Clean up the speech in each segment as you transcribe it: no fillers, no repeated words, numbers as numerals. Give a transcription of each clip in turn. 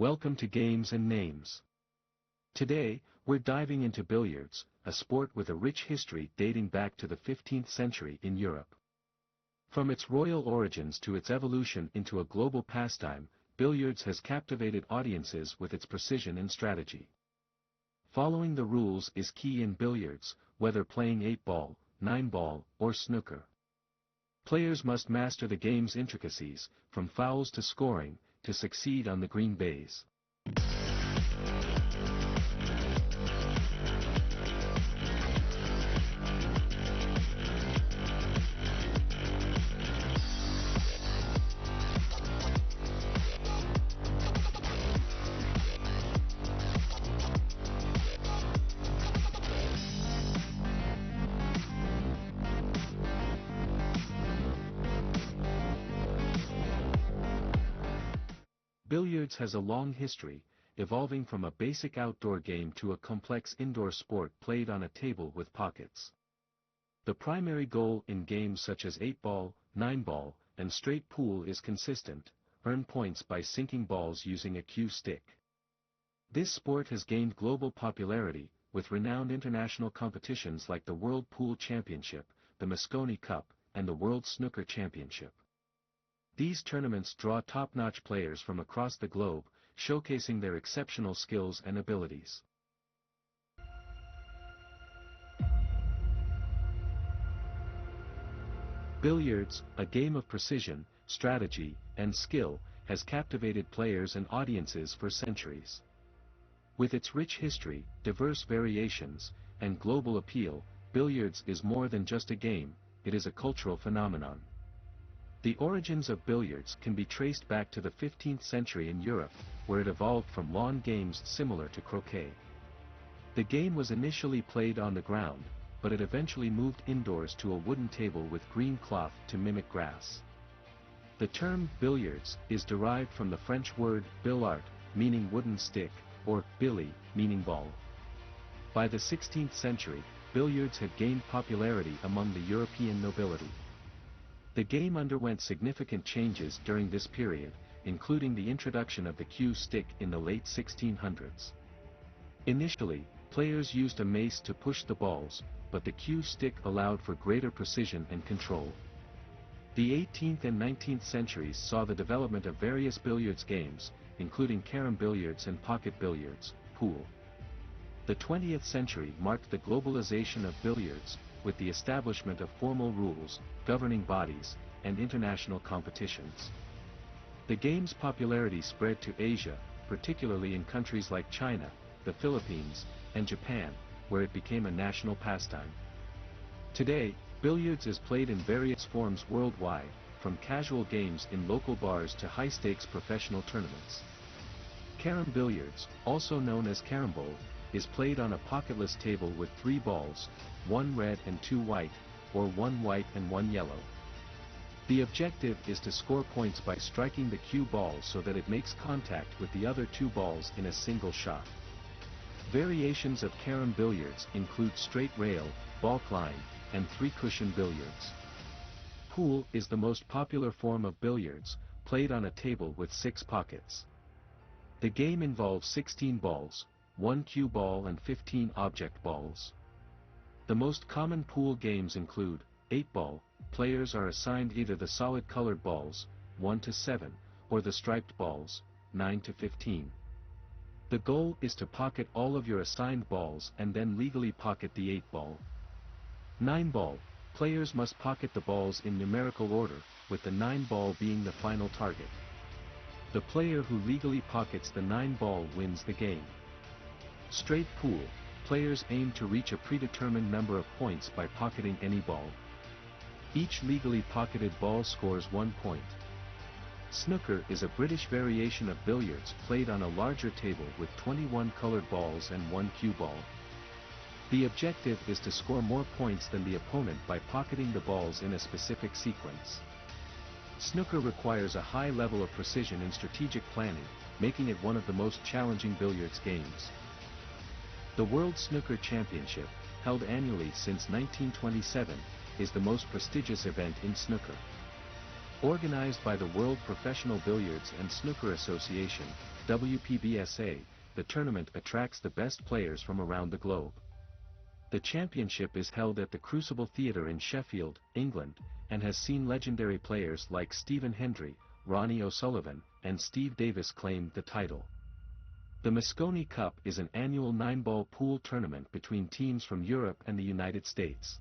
Welcome to Games and Names. Today, we're diving into billiards, a sport with a rich history dating back to the 15th century in Europe. From its royal origins to its evolution into a global pastime, billiards has captivated audiences with its precision and strategy. Following the rules is key in billiards, whether playing 8-ball, 9-ball, or snooker. Players must master the game's intricacies, from fouls to scoring, to succeed on the green baize. Billiards has a long history, evolving from a basic outdoor game to a complex indoor sport played on a table with pockets. The primary goal in games such as 8-ball, 9-ball, and straight pool is consistent: earn points by sinking balls using a cue stick. This sport has gained global popularity, with renowned international competitions like the World Pool Championship, the Mosconi Cup, and the World Snooker Championship. These tournaments draw top-notch players from across the globe, showcasing their exceptional skills and abilities. Billiards, a game of precision, strategy, and skill, has captivated players and audiences for centuries. With its rich history, diverse variations, and global appeal, billiards is more than just a game, it is a cultural phenomenon. The origins of billiards can be traced back to the 15th century in Europe, where it evolved from lawn games similar to croquet. The game was initially played on the ground, but it eventually moved indoors to a wooden table with green cloth to mimic grass. The term billiards is derived from the French word billard, meaning wooden stick, or billy, meaning ball. By the 16th century, billiards had gained popularity among the European nobility. The game underwent significant changes during this period, including the introduction of the cue stick in the late 1600s. Initially, players used a mace to push the balls, but the cue stick allowed for greater precision and control. The 18th and 19th centuries saw the development of various billiards games, including carom billiards and pocket billiards, pool. The 20th century marked the globalization of billiards, with the establishment of formal rules, governing bodies, and international competitions. The game's popularity spread to Asia, particularly in countries like China, the Philippines, and Japan, where it became a national pastime. Today, billiards is played in various forms worldwide, from casual games in local bars to high-stakes professional tournaments. Carom billiards, also known as carambole, is played on a pocketless table with 3 balls, 1 red and 2 white, or 1 white and 1 yellow. The objective is to score points by striking the cue ball so that it makes contact with the other 2 balls in a single shot. Variations of carom billiards include straight rail, balk line, and 3-cushion billiards. Pool is the most popular form of billiards, played on a table with 6 pockets. The game involves 16 balls, 1 cue ball and 15 object balls. The most common pool games include 8-ball, players are assigned either the solid colored balls, 1 to 7, or the striped balls, 9 to 15. The goal is to pocket all of your assigned balls and then legally pocket the 8-ball. 9-ball, players must pocket the balls in numerical order, with the 9-ball being the final target. The player who legally pockets the 9-ball wins the game. Straight pool, players aim to reach a predetermined number of points by pocketing any ball. Each legally pocketed ball scores 1 point. Snooker is a British variation of billiards played on a larger table with 21 colored balls and 1 cue ball. The objective is to score more points than the opponent by pocketing the balls in a specific sequence. Snooker requires a high level of precision and strategic planning, making it one of the most challenging billiards games. The World Snooker Championship, held annually since 1927, is the most prestigious event in snooker. Organized by the World Professional Billiards and Snooker Association, WPBSA, the tournament attracts the best players from around the globe. The championship is held at the Crucible Theatre in Sheffield, England, and has seen legendary players like Stephen Hendry, Ronnie O'Sullivan, and Steve Davis claim the title. The Mosconi Cup is an annual 9-ball pool tournament between teams from Europe and the United States.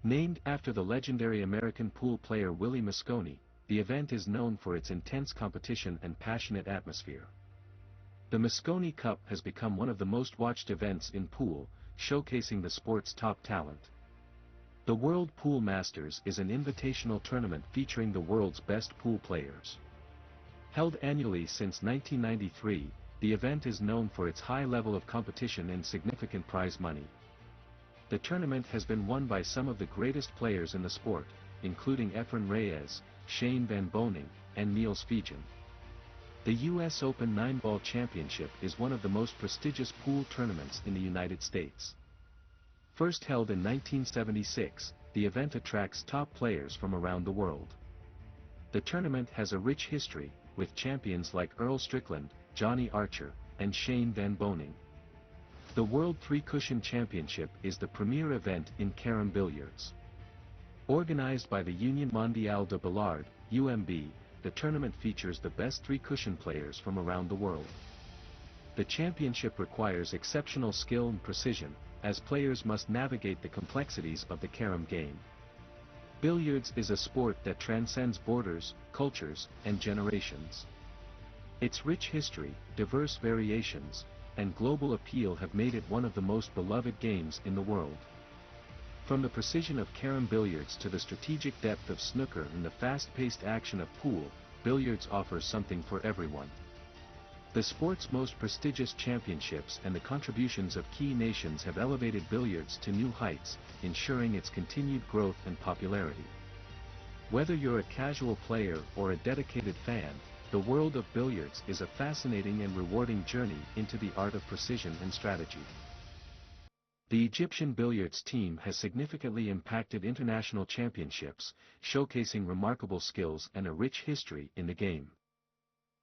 Named after the legendary American pool player Willie Mosconi, the event is known for its intense competition and passionate atmosphere. The Mosconi Cup has become one of the most watched events in pool, showcasing the sport's top talent. The World Pool Masters is an invitational tournament featuring the world's best pool players. Held annually since 1993, the event is known for its high level of competition and significant prize money. The tournament has been won by some of the greatest players in the sport, including Efren Reyes, Shane Van Boening, and Niels Figen. The U.S. Open 9-ball championship is one of the most prestigious pool tournaments in the United States. First held in 1976, the event attracts top players from around the world. The tournament has a rich history, with champions like Earl Strickland, Johnny Archer, and Shane Van Boening. The World Three-Cushion Championship is the premier event in carom billiards. Organized by the Union Mondiale de Billard, UMB, the tournament features the best three-cushion players from around the world. The championship requires exceptional skill and precision, as players must navigate the complexities of the carom game. Billiards is a sport that transcends borders, cultures, and generations. Its rich history, diverse variations, and global appeal have made it one of the most beloved games in the world. From the precision of carom billiards to the strategic depth of snooker and the fast-paced action of pool, billiards offers something for everyone. The sport's most prestigious championships and the contributions of key nations have elevated billiards to new heights, ensuring its continued growth and popularity. Whether you're a casual player or a dedicated fan, the world of billiards is a fascinating and rewarding journey into the art of precision and strategy. The Egyptian billiards team has significantly impacted international championships, showcasing remarkable skills and a rich history in the game.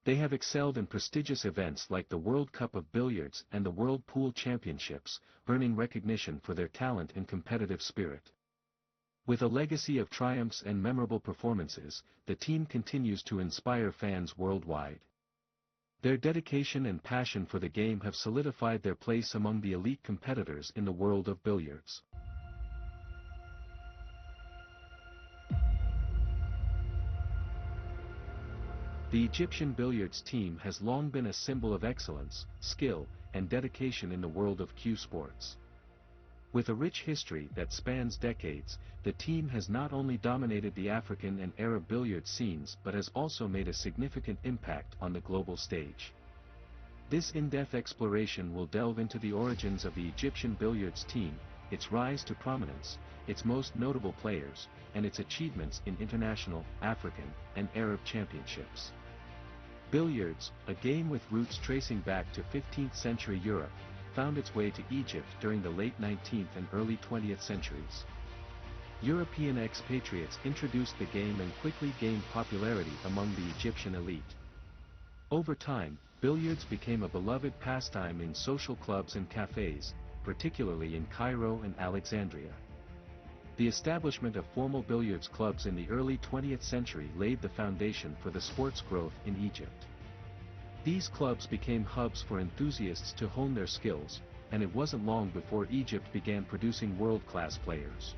They have excelled in prestigious events like the World Cup of Billiards and the World Pool Championships, earning recognition for their talent and competitive spirit. With a legacy of triumphs and memorable performances, the team continues to inspire fans worldwide. Their dedication and passion for the game have solidified their place among the elite competitors in the world of billiards. The Egyptian billiards team has long been a symbol of excellence, skill, and dedication in the world of cue sports. With a rich history that spans decades, the team has not only dominated the African and Arab billiard scenes but has also made a significant impact on the global stage. This in-depth exploration will delve into the origins of the Egyptian billiards team, its rise to prominence, its most notable players, and its achievements in international, African, and Arab championships. Billiards, a game with roots tracing back to 15th century Europe, found its way to Egypt during the late 19th and early 20th centuries. European expatriates introduced the game and quickly gained popularity among the Egyptian elite. Over time, billiards became a beloved pastime in social clubs and cafes, particularly in Cairo and Alexandria. The establishment of formal billiards clubs in the early 20th century laid the foundation for the sport's growth in Egypt. These clubs became hubs for enthusiasts to hone their skills, and it wasn't long before Egypt began producing world-class players.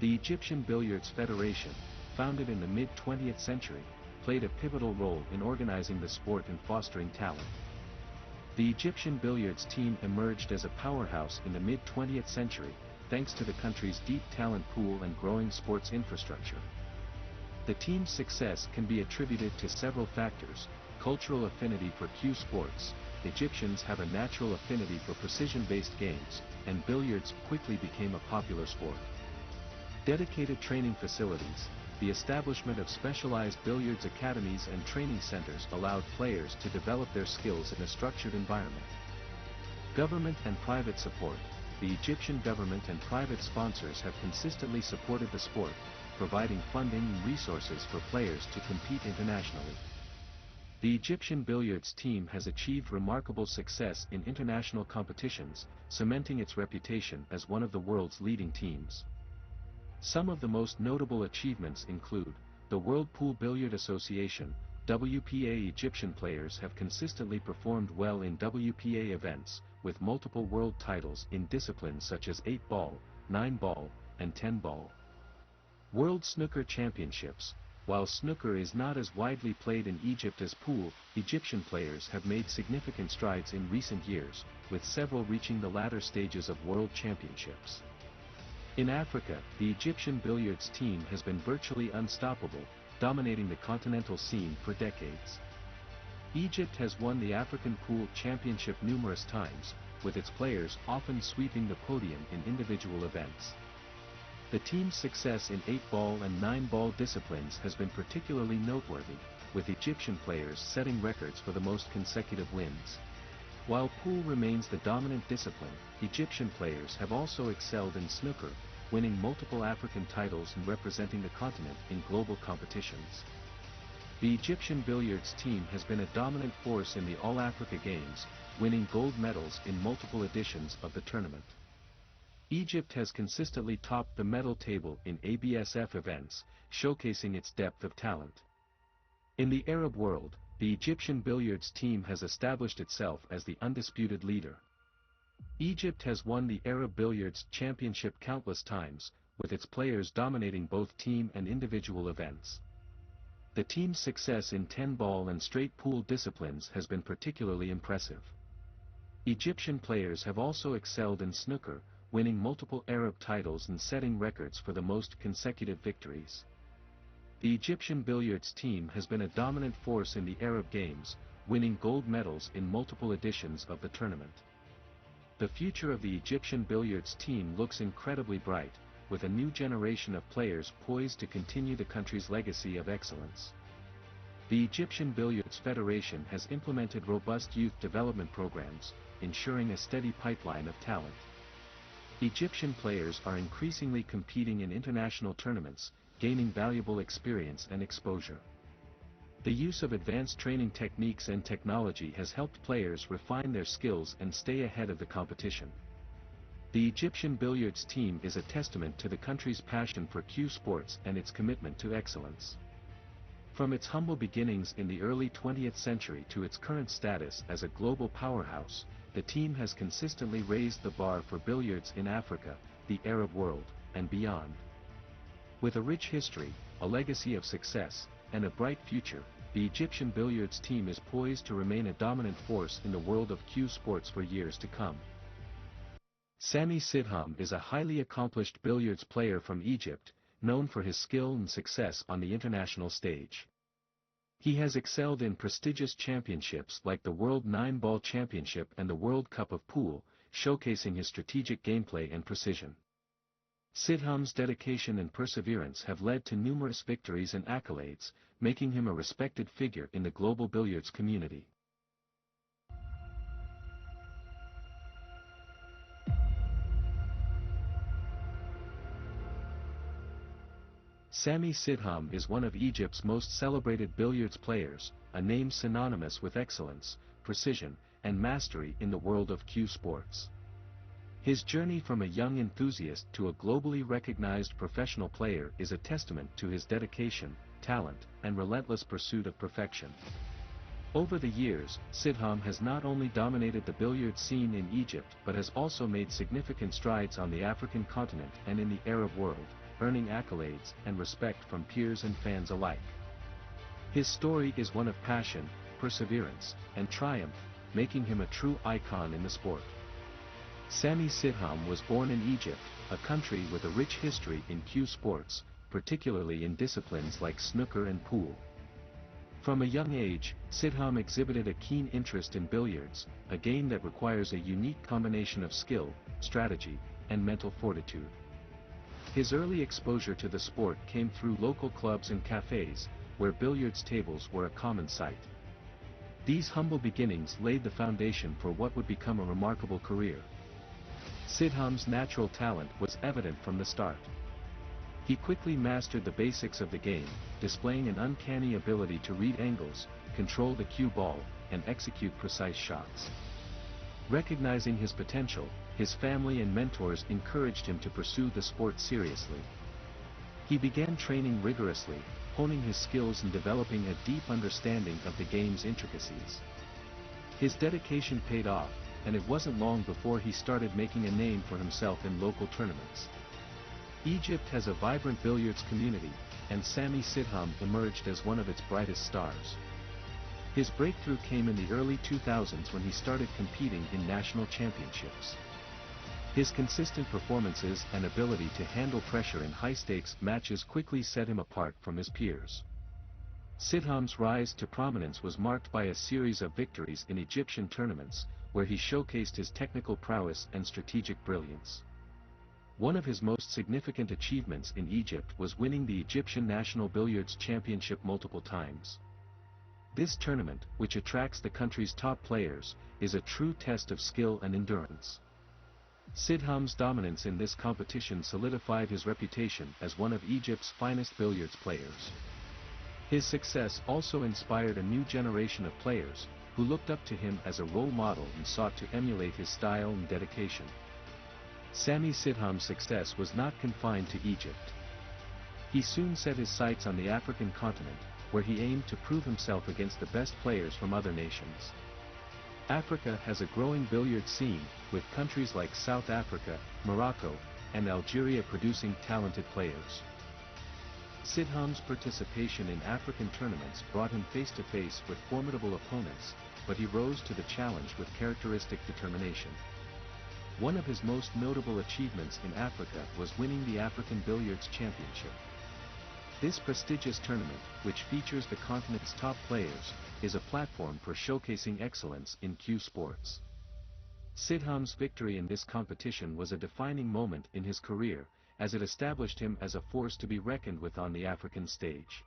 The Egyptian Billiards Federation, founded in the mid-20th century, played a pivotal role in organizing the sport and fostering talent. The Egyptian billiards team emerged as a powerhouse in the mid-20th century, thanks to the country's deep talent pool and growing sports infrastructure. The team's success can be attributed to several factors: cultural affinity for cue sports, Egyptians have a natural affinity for precision-based games, and billiards quickly became a popular sport. Dedicated training facilities, the establishment of specialized billiards academies and training centers allowed players to develop their skills in a structured environment. Government and private support, the Egyptian government and private sponsors have consistently supported the sport, providing funding and resources for players to compete internationally. The Egyptian billiards team has achieved remarkable success in international competitions, cementing its reputation as one of the world's leading teams. Some of the most notable achievements include, the World Pool Billiard Association, WPA. Egyptian players have consistently performed well in WPA events, with multiple world titles in disciplines such as 8-ball, 9-ball, and 10-ball. World Snooker Championships. While snooker is not as widely played in Egypt as pool, Egyptian players have made significant strides in recent years, with several reaching the latter stages of world championships. In Africa, the Egyptian billiards team has been virtually unstoppable, dominating the continental scene for decades. Egypt has won the African Pool Championship numerous times, with its players often sweeping the podium in individual events. The team's success in 8-ball and 9-ball disciplines has been particularly noteworthy, with Egyptian players setting records for the most consecutive wins. While pool remains the dominant discipline, Egyptian players have also excelled in snooker, winning multiple African titles and representing the continent in global competitions. The Egyptian billiards team has been a dominant force in the All-Africa Games, winning gold medals in multiple editions of the tournament. Egypt has consistently topped the medal table in ABSF events, showcasing its depth of talent. In the Arab world, the Egyptian billiards team has established itself as the undisputed leader. Egypt has won the Arab Billiards Championship countless times, with its players dominating both team and individual events. The team's success in 10-ball and straight pool disciplines has been particularly impressive. Egyptian players have also excelled in snooker, winning multiple Arab titles and setting records for the most consecutive victories. The Egyptian billiards team has been a dominant force in the Arab Games, winning gold medals in multiple editions of the tournament. The future of the Egyptian billiards team looks incredibly bright, with a new generation of players poised to continue the country's legacy of excellence. The Egyptian Billiards Federation has implemented robust youth development programs, ensuring a steady pipeline of talent. Egyptian players are increasingly competing in international tournaments, gaining valuable experience and exposure. The use of advanced training techniques and technology has helped players refine their skills and stay ahead of the competition. The Egyptian billiards team is a testament to the country's passion for cue sports and its commitment to excellence. From its humble beginnings in the early 20th century to its current status as a global powerhouse, the team has consistently raised the bar for billiards in Africa, the Arab world, and beyond. With a rich history, a legacy of success, and a bright future, the Egyptian billiards team is poised to remain a dominant force in the world of cue sports for years to come. Sami Sidham is a highly accomplished billiards player from Egypt, known for his skill and success on the international stage. He has excelled in prestigious championships like the World 9-Ball Championship and the World Cup of Pool, showcasing his strategic gameplay and precision. Sidham's dedication and perseverance have led to numerous victories and accolades, making him a respected figure in the global billiards community. Sami Sidham is one of Egypt's most celebrated billiards players, a name synonymous with excellence, precision, and mastery in the world of cue sports. His journey from a young enthusiast to a globally recognized professional player is a testament to his dedication, talent, and relentless pursuit of perfection. Over the years, Sidham has not only dominated the billiard scene in Egypt but has also made significant strides on the African continent and in the Arab world, earning accolades and respect from peers and fans alike. His story is one of passion, perseverance, and triumph, making him a true icon in the sport. Sami Sidham was born in Egypt, a country with a rich history in cue sports, particularly in disciplines like snooker and pool. From a young age, Sidham exhibited a keen interest in billiards, a game that requires a unique combination of skill, strategy, and mental fortitude. His early exposure to the sport came through local clubs and cafes, where billiards tables were a common sight. These humble beginnings laid the foundation for what would become a remarkable career. Sidham's natural talent was evident from the start. He quickly mastered the basics of the game, displaying an uncanny ability to read angles, control the cue ball, and execute precise shots. Recognizing his potential, his family and mentors encouraged him to pursue the sport seriously. He began training rigorously, honing his skills and developing a deep understanding of the game's intricacies. His dedication paid off, and it wasn't long before he started making a name for himself in local tournaments. Egypt has a vibrant billiards community, and Sami Sidham emerged as one of its brightest stars. His breakthrough came in the early 2000s when he started competing in national championships. His consistent performances and ability to handle pressure in high-stakes matches quickly set him apart from his peers. Sidham's rise to prominence was marked by a series of victories in Egyptian tournaments, where he showcased his technical prowess and strategic brilliance. One of his most significant achievements in Egypt was winning the Egyptian National Billiards Championship multiple times. This tournament, which attracts the country's top players, is a true test of skill and endurance. Sidham's dominance in this competition solidified his reputation as one of Egypt's finest billiards players. His success also inspired a new generation of players, who looked up to him as a role model and sought to emulate his style and dedication. Sami Sidham's success was not confined to Egypt. He soon set his sights on the African continent, where he aimed to prove himself against the best players from other nations. Africa has a growing billiard scene, with countries like South Africa, Morocco, and Algeria producing talented players. Sidham's participation in African tournaments brought him face-to-face with formidable opponents, but he rose to the challenge with characteristic determination. One of his most notable achievements in Africa was winning the African Billiards Championship. This prestigious tournament, which features the continent's top players, is a platform for showcasing excellence in cue sports. Sidham's victory in this competition was a defining moment in his career, as it established him as a force to be reckoned with on the African stage.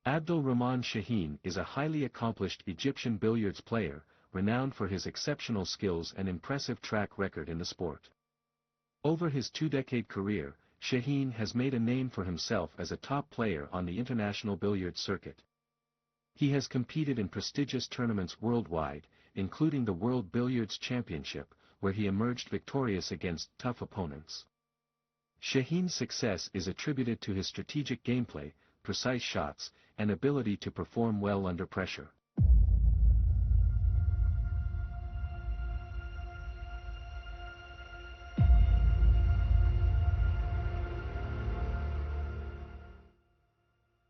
Abdul Rahman Shaheen is a highly accomplished Egyptian billiards player, renowned for his exceptional skills and impressive track record in the sport. Over his two-decade career, Shaheen has made a name for himself as a top player on the international billiards circuit. He has competed in prestigious tournaments worldwide, including the World Billiards Championship, where he emerged victorious against tough opponents. Shaheen's success is attributed to his strategic gameplay, precise shots, and ability to perform well under pressure.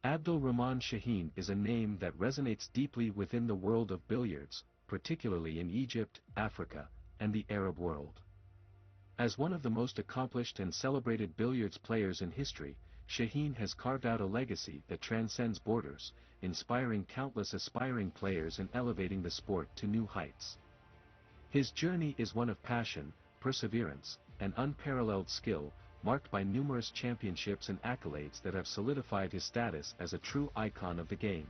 Abdul Rahman Shaheen is a name that resonates deeply within the world of billiards, particularly in Egypt, Africa, and the Arab world. As one of the most accomplished and celebrated billiards players in history, Shaheen has carved out a legacy that transcends borders, inspiring countless aspiring players and elevating the sport to new heights. His journey is one of passion, perseverance, and unparalleled skill, marked by numerous championships and accolades that have solidified his status as a true icon of the game.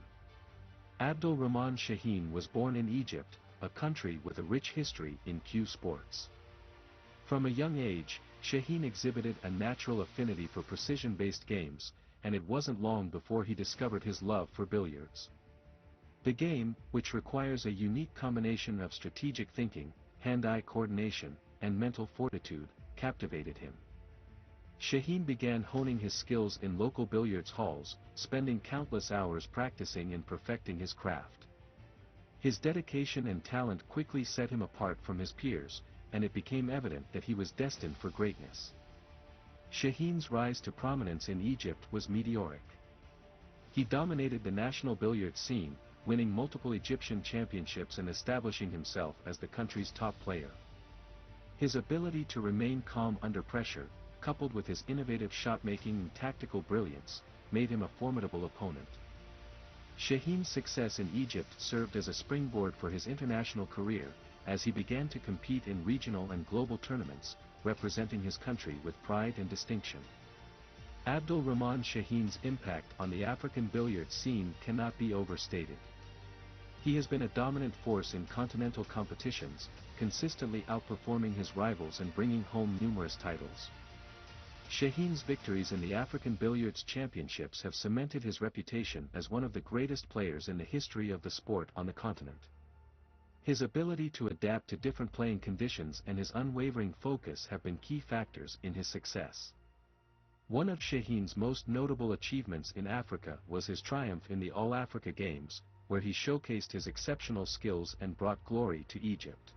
Abdul Rahman Shaheen was born in Egypt, a country with a rich history in cue sports. From a young age, Shaheen exhibited a natural affinity for precision-based games, and it wasn't long before he discovered his love for billiards. The game, which requires a unique combination of strategic thinking, hand-eye coordination, and mental fortitude, captivated him. Shaheen began honing his skills in local billiards halls, spending countless hours practicing and perfecting his craft. His dedication and talent quickly set him apart from his peers, and it became evident that he was destined for greatness. Shaheen's rise to prominence in Egypt was meteoric. He dominated the national billiards scene, winning multiple Egyptian championships and establishing himself as the country's top player. His ability to remain calm under pressure, coupled with his innovative shot-making and tactical brilliance, made him a formidable opponent. Shaheen's success in Egypt served as a springboard for his international career, as he began to compete in regional and global tournaments, representing his country with pride and distinction. Abdul Rahman Shaheen's impact on the African billiards scene cannot be overstated. He has been a dominant force in continental competitions, consistently outperforming his rivals and bringing home numerous titles. Shaheen's victories in the African Billiards Championships have cemented his reputation as one of the greatest players in the history of the sport on the continent. His ability to adapt to different playing conditions and his unwavering focus have been key factors in his success. One of Shaheen's most notable achievements in Africa was his triumph in the All-Africa Games, where he showcased his exceptional skills and brought glory to Egypt.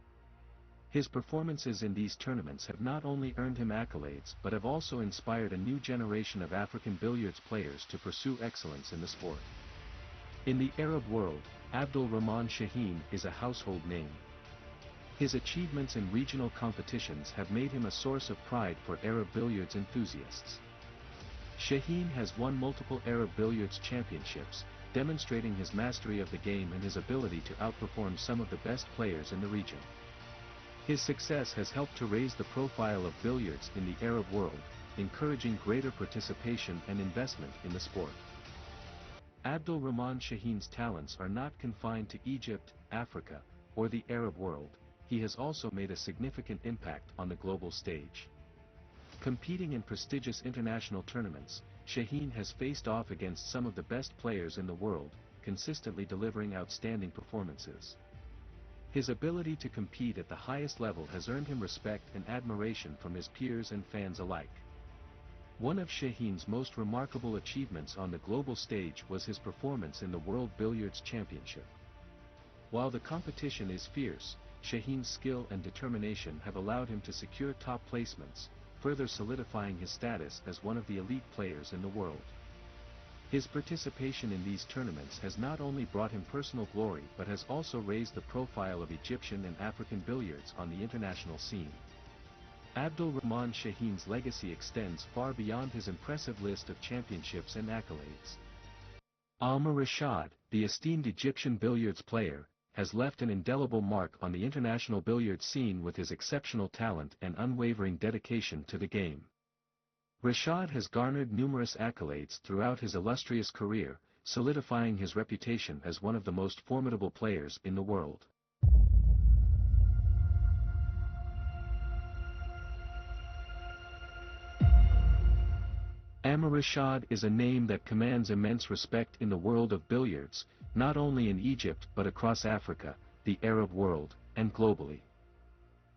His performances in these tournaments have not only earned him accolades but have also inspired a new generation of African billiards players to pursue excellence in the sport. In the Arab world, Abdul Rahman Shaheen is a household name. His achievements in regional competitions have made him a source of pride for Arab billiards enthusiasts. Shaheen has won multiple Arab billiards championships, demonstrating his mastery of the game and his ability to outperform some of the best players in the region. His success has helped to raise the profile of billiards in the Arab world, encouraging greater participation and investment in the sport. Abdul Rahman Shaheen's talents are not confined to Egypt, Africa, or the Arab world. He has also made a significant impact on the global stage. Competing in prestigious international tournaments, Shaheen has faced off against some of the best players in the world, consistently delivering outstanding performances. His ability to compete at the highest level has earned him respect and admiration from his peers and fans alike. One of Shaheen's most remarkable achievements on the global stage was his performance in the World Billiards Championship. While the competition is fierce, Shaheen's skill and determination have allowed him to secure top placements, further solidifying his status as one of the elite players in the world. His participation in these tournaments has not only brought him personal glory but has also raised the profile of Egyptian and African billiards on the international scene. Abdul Rahman Shaheen's legacy extends far beyond his impressive list of championships and accolades. Alma Rashad, the esteemed Egyptian billiards player, has left an indelible mark on the international billiards scene with his exceptional talent and unwavering dedication to the game. Rashad has garnered numerous accolades throughout his illustrious career, solidifying his reputation as one of the most formidable players in the world. Alma Rashad is a name that commands immense respect in the world of billiards, not only in Egypt but across Africa, the Arab world, and globally.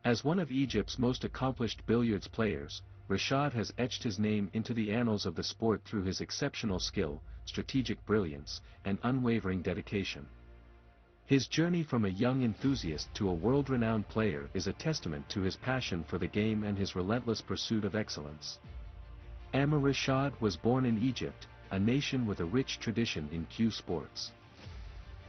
As one of Egypt's most accomplished billiards players, Rashad has etched his name into the annals of the sport through his exceptional skill, strategic brilliance, and unwavering dedication. His journey from a young enthusiast to a world-renowned player is a testament to his passion for the game and his relentless pursuit of excellence. Alma Rashad was born in Egypt, a nation with a rich tradition in cue sports.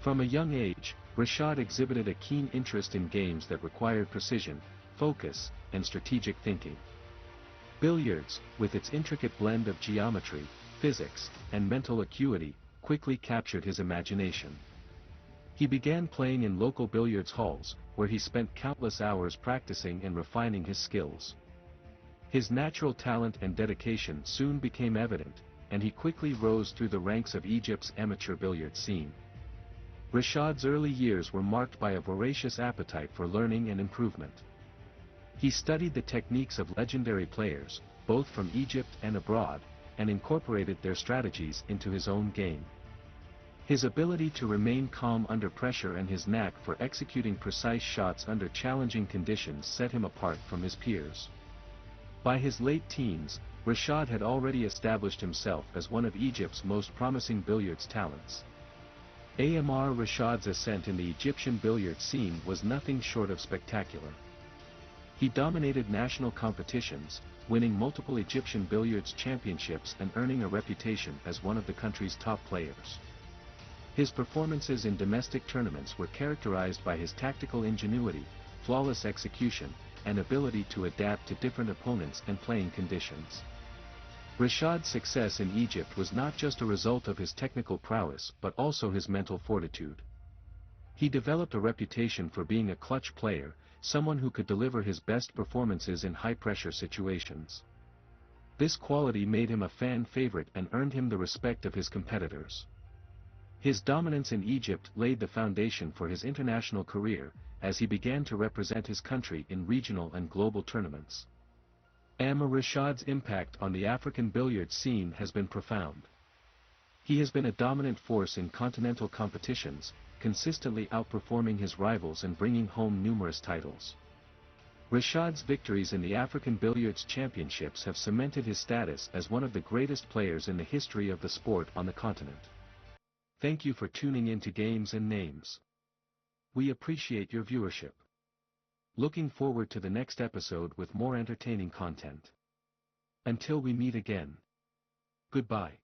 From a young age, Rashad exhibited a keen interest in games that required precision, focus, and strategic thinking. Billiards, with its intricate blend of geometry, physics, and mental acuity, quickly captured his imagination. He began playing in local billiards halls, where he spent countless hours practicing and refining his skills. His natural talent and dedication soon became evident, and he quickly rose through the ranks of Egypt's amateur billiard scene. Rashad's early years were marked by a voracious appetite for learning and improvement. He studied the techniques of legendary players, both from Egypt and abroad, and incorporated their strategies into his own game. His ability to remain calm under pressure and his knack for executing precise shots under challenging conditions set him apart from his peers. By his late teens, Rashad had already established himself as one of Egypt's most promising billiards talents. Amr Rashad's ascent in the Egyptian billiard scene was nothing short of spectacular. He dominated national competitions, winning multiple Egyptian billiards championships and earning a reputation as one of the country's top players. His performances in domestic tournaments were characterized by his tactical ingenuity, flawless execution, and ability to adapt to different opponents and playing conditions. Rashad's success in Egypt was not just a result of his technical prowess but also his mental fortitude. He developed a reputation for being a clutch player, someone who could deliver his best performances in high-pressure situations. This quality made him a fan favorite and earned him the respect of his competitors. His dominance in Egypt laid the foundation for his international career, as he began to represent his country in regional and global tournaments. Amr Rashad's impact on the African billiards scene has been profound. He has been a dominant force in continental competitions, consistently outperforming his rivals and bringing home numerous titles. Rashad's victories in the African Billiards Championships have cemented his status as one of the greatest players in the history of the sport on the continent. Thank you for tuning in to Games and Names. We appreciate your viewership. Looking forward to the next episode with more entertaining content. Until we meet again. Goodbye.